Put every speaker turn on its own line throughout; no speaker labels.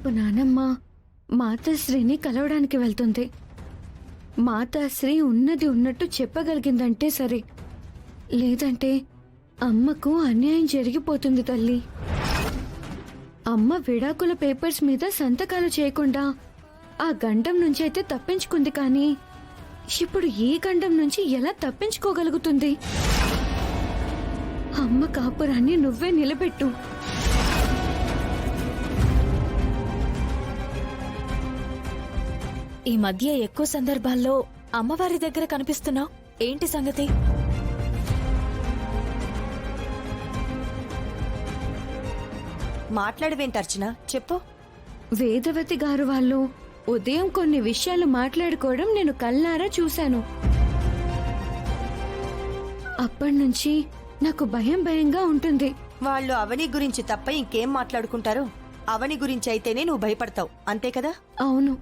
రేపు నానమ్మ మాతాశ్రీని కలవడానికి వెళ్తుంది. మాతాశ్రీ ఉన్నది ఉన్నట్టు చెప్పగలిగిందంటే సరే, లేదంటే అమ్మకు అన్యాయం జరిగిపోతుంది తల్లి. అమ్మ విడాకుల పేపర్స్ మీద సంతకాలు చేయకుండా ఆ గండం నుంచి అయితే తప్పించుకుంది, కానీ ఇప్పుడు ఈ గండం నుంచి ఎలా తప్పించుకోగలుగుతుంది? అమ్మ కాపురాన్ని నువ్వే నిలబెట్టు.
ఈ మధ్య ఎక్కువ సందర్భాల్లో అమ్మవారి దగ్గర కనిపిస్తున్నావు, ఏంటి సంగతి?
మాట్లాడవేంటర్చన, చెప్పు.
వేదవతి గారు వాళ్ళు ఉదయం కొన్ని విషయాలు మాట్లాడుకోవడం నేను కళ్ళారా చూశాను. అప్పటినుంచి నాకు భయంగా ఉంటుంది.
వాళ్ళు అవని గురించి తప్ప ఇంకేం మాట్లాడుకుంటారు? అవని గురించి అయితేనే నువ్వు భయపడతావు, అంతే కదా?
అవును.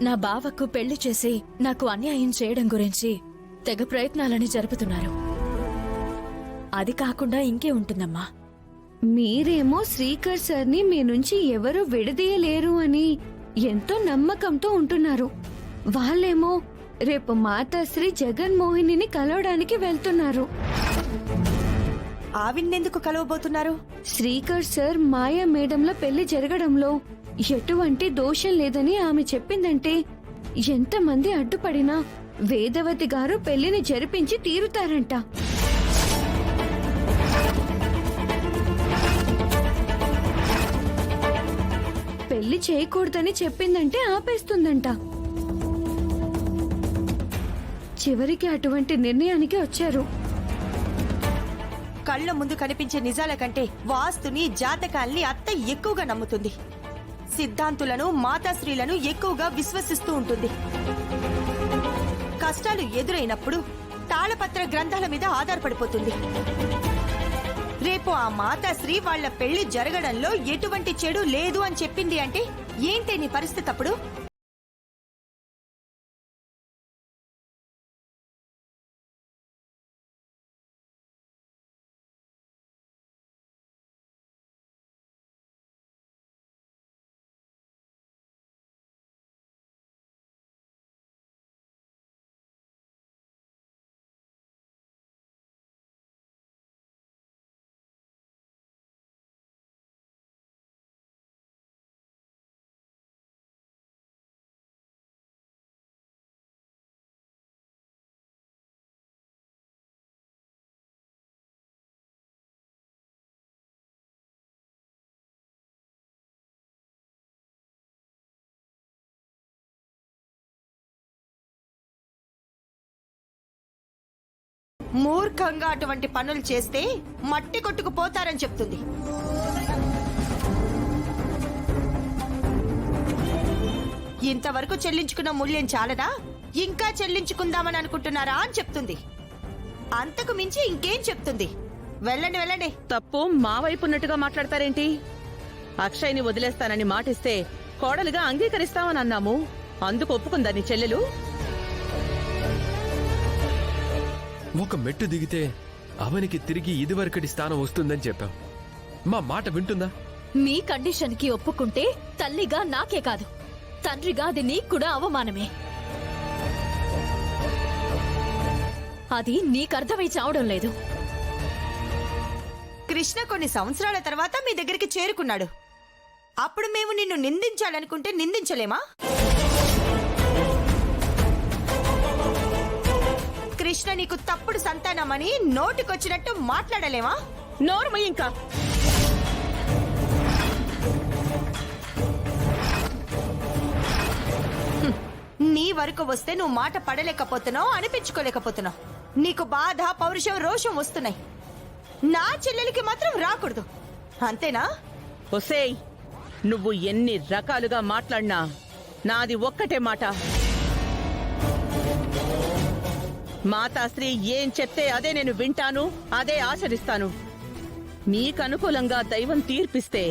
నా బావకు పెళ్లి చేసి నాకు అన్యాయం చేయడం గురించి తెగ ప్రయత్నాలని జరుపుతున్నారు. అది కాకుండా ఇంకే ఉంటుందమ్మా.
మీరేమో శ్రీకర్ సార్ని మీ నుంచి ఎవరూ విడదీయలేరు అని ఎంతో నమ్మకంతో ఉంటున్నారు. వాళ్ళేమో రేపు మాతాశ్రీ జగన్మోహినిని కలవడానికి వెళ్తున్నారు.
ఆవిన్నెందుకు కలవబోతున్నారు?
శ్రీకర్ సార్ మాయా మేడంల పెళ్లి జరగడంలో ఎటువంటి దోషం లేదని ఆమె చెప్పిందంటే ఎంతమంది అడ్డుపడినా వేదవతి గారు పెళ్లిని జరిపించి తీరుతారంట. పెళ్లి చేయకూడదని చెప్పిందంటే ఆపేస్తుందంట. చివరికి అటువంటి నిర్ణయానికి వచ్చారు.
కళ్ళ ముందు కనిపించే నిజాల కంటే వాస్తుని, జాతకాల్ని అత్త ఎక్కువగా నమ్ముతుంది. సిద్ధాంతులను, మాతాశ్రీలను ఎక్కువగా విశ్వసిస్తూ ఉంటుంది. కష్టాలు ఎదురైనప్పుడు తాళపత్ర గ్రంథాల మీద ఆధారపడిపోతుంది. రేపు ఆ మాతాశ్రీ వాళ్ల పెళ్లి జరగడంలో ఎటువంటి చెడు లేదు అని చెప్పింది అంటే ఏంటి నీ పరిస్థితి అప్పుడు? మూర్ఖంగా అటువంటి పనులు చేస్తే మట్టి కొట్టుకుపోతారని చెప్తుంది. ఇంతవరకు చెల్లించుకున్న మూల్యం చాలదా, ఇంకా చెల్లించుకుందామని అనుకుంటున్నారా అని చెప్తుంది. అంతకు మించి ఇంకేం చెప్తుంది? వెళ్ళండి వెళ్ళండి.
తప్పు మా వైపు ఉన్నట్టుగా మాట్లాడతారేంటి? అక్షయ్ని వదిలేస్తానని మాటిస్తే కోడలుగా అంగీకరిస్తామని అన్నాము, అందుకు ఒప్పుకుందా నీ చెల్లెలు?
ఒక మెట్టు దిగితే అవనికి తిరిగి ఇదివరకటి స్థానం వస్తుందని చెప్పాం. మా మాట వింటుందా?
మీ కండిషన్ కి ఒప్పుకుంటే తల్లిగా నాకే కాదు, తండ్రిగా అది నీకు కూడా అవమానమే. అది నీకర్థమై చావడం లేదు.
కృష్ణ కొన్ని సంవత్సరాల తర్వాత మీ దగ్గరికి చేరుకున్నాడు. అప్పుడు మేము నిన్ను నిందించాలనుకుంటే నిందించలేమా? కృష్ణ నీకు తప్పుడు సంతానమని నోటికొచ్చినట్టు మాట్లాడలేమా?
నోరుమయ్య ఇంకా.
నీ వరకు వస్తే నువ్వు మాట పడలేకపోతున్నావు, అనిపించుకోలేకపోతున్నావు. నీకు బాధ, పౌరుషం, రోషం వస్తున్నాయి. నా చెల్లెలికి మాత్రం రాకూడదు, అంతేనా?
ఒసేయ్, నువ్వు ఎన్ని రకాలుగా మాట్లాడినా నాది ఒక్కటే మాట. మాతాశ్రీ ఏం చెప్తే అదే నేను వింటాను, అదే ఆచరిస్తాను. మీకనుకూలంగా దైవం తీర్పిస్తే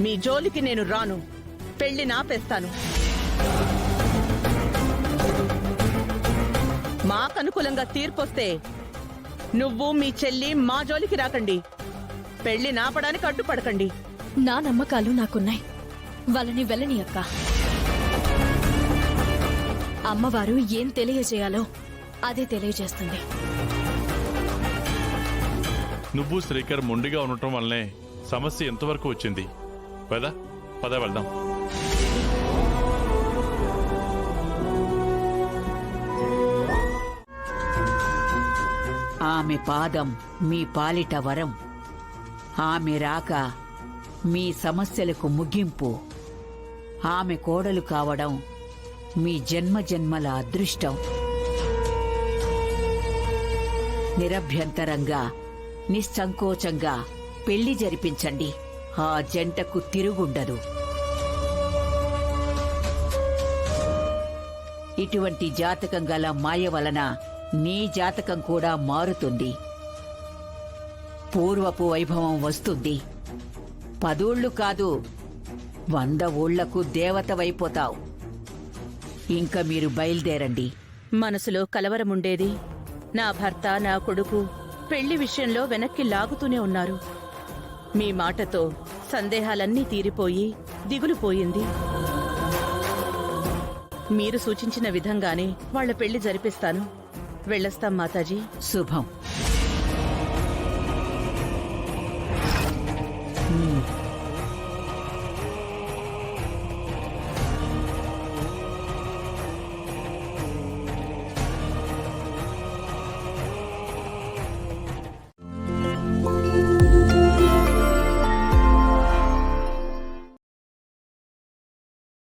మీ జోలికి నేను రాను, పెళ్లి నాపేస్తాను. మాకనుకూలంగా తీర్పొస్తే నువ్వు మీ చెల్లి మా జోలికి రాకండి, పెళ్లి నాపడానికి అడ్డుపడకండి.
నా నమ్మకాలు నాకున్నాయి. వాళ్ళని వెళ్ళని అక్క. అమ్మవారు ఏం తెలియజేయాలో అదే తెలియజేస్తుంది.
నువ్వు శ్రీకర్ మొండిగా ఉండటం వల్లనే సమస్య ఎంతవరకు వచ్చింది. పద వెళ్దాం.
ఆమె పాదం మీ పాలిట వరం. ఆమె రాక మీ సమస్యలకు ముగింపు. ఆమె కోడలు కావడం మీ జన్మజన్మల అదృష్టం. నిరభ్యంతరంగా నిస్సంకోచంగా పెళ్లి జరిపించండి. ఆ జంటకు తిరుగుండదు. ఇటువంటి జాతకం గల మాయ వలన నీ జాతకం కూడా మారుతుంది. పూర్వపు వైభవం వస్తుంది. 10 ఊళ్ళు కాదు 100 ఊళ్లకు దేవతవైపోతావు. ఇంక మీరు బయలుదేరండి.
మనసులో కలవరముండేది. నా భర్త, నా కొడుకు పెళ్లి విషయంలో వెనక్కి లాగుతూనే ఉన్నారు. మీ మాటతో సందేహాలన్నీ తీరిపోయి దిగులు పోయింది. మీరు సూచించిన విధంగానే వాళ్ల పెళ్లి జరిపిస్తాను. వెళ్ళొస్తాం మాతాజీ.
శుభం.